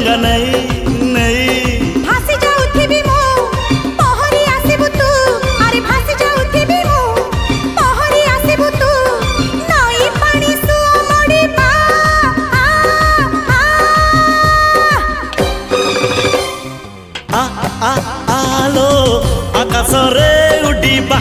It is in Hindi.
डंगा नहीं नहीं भासी जाउथिबी मु पहरी आसीबु तू अरे भासी जाउथिबी मु पहरी आसीबु तू नई पानी सुमड़ी बा आलो आकाश रे उड़ीबा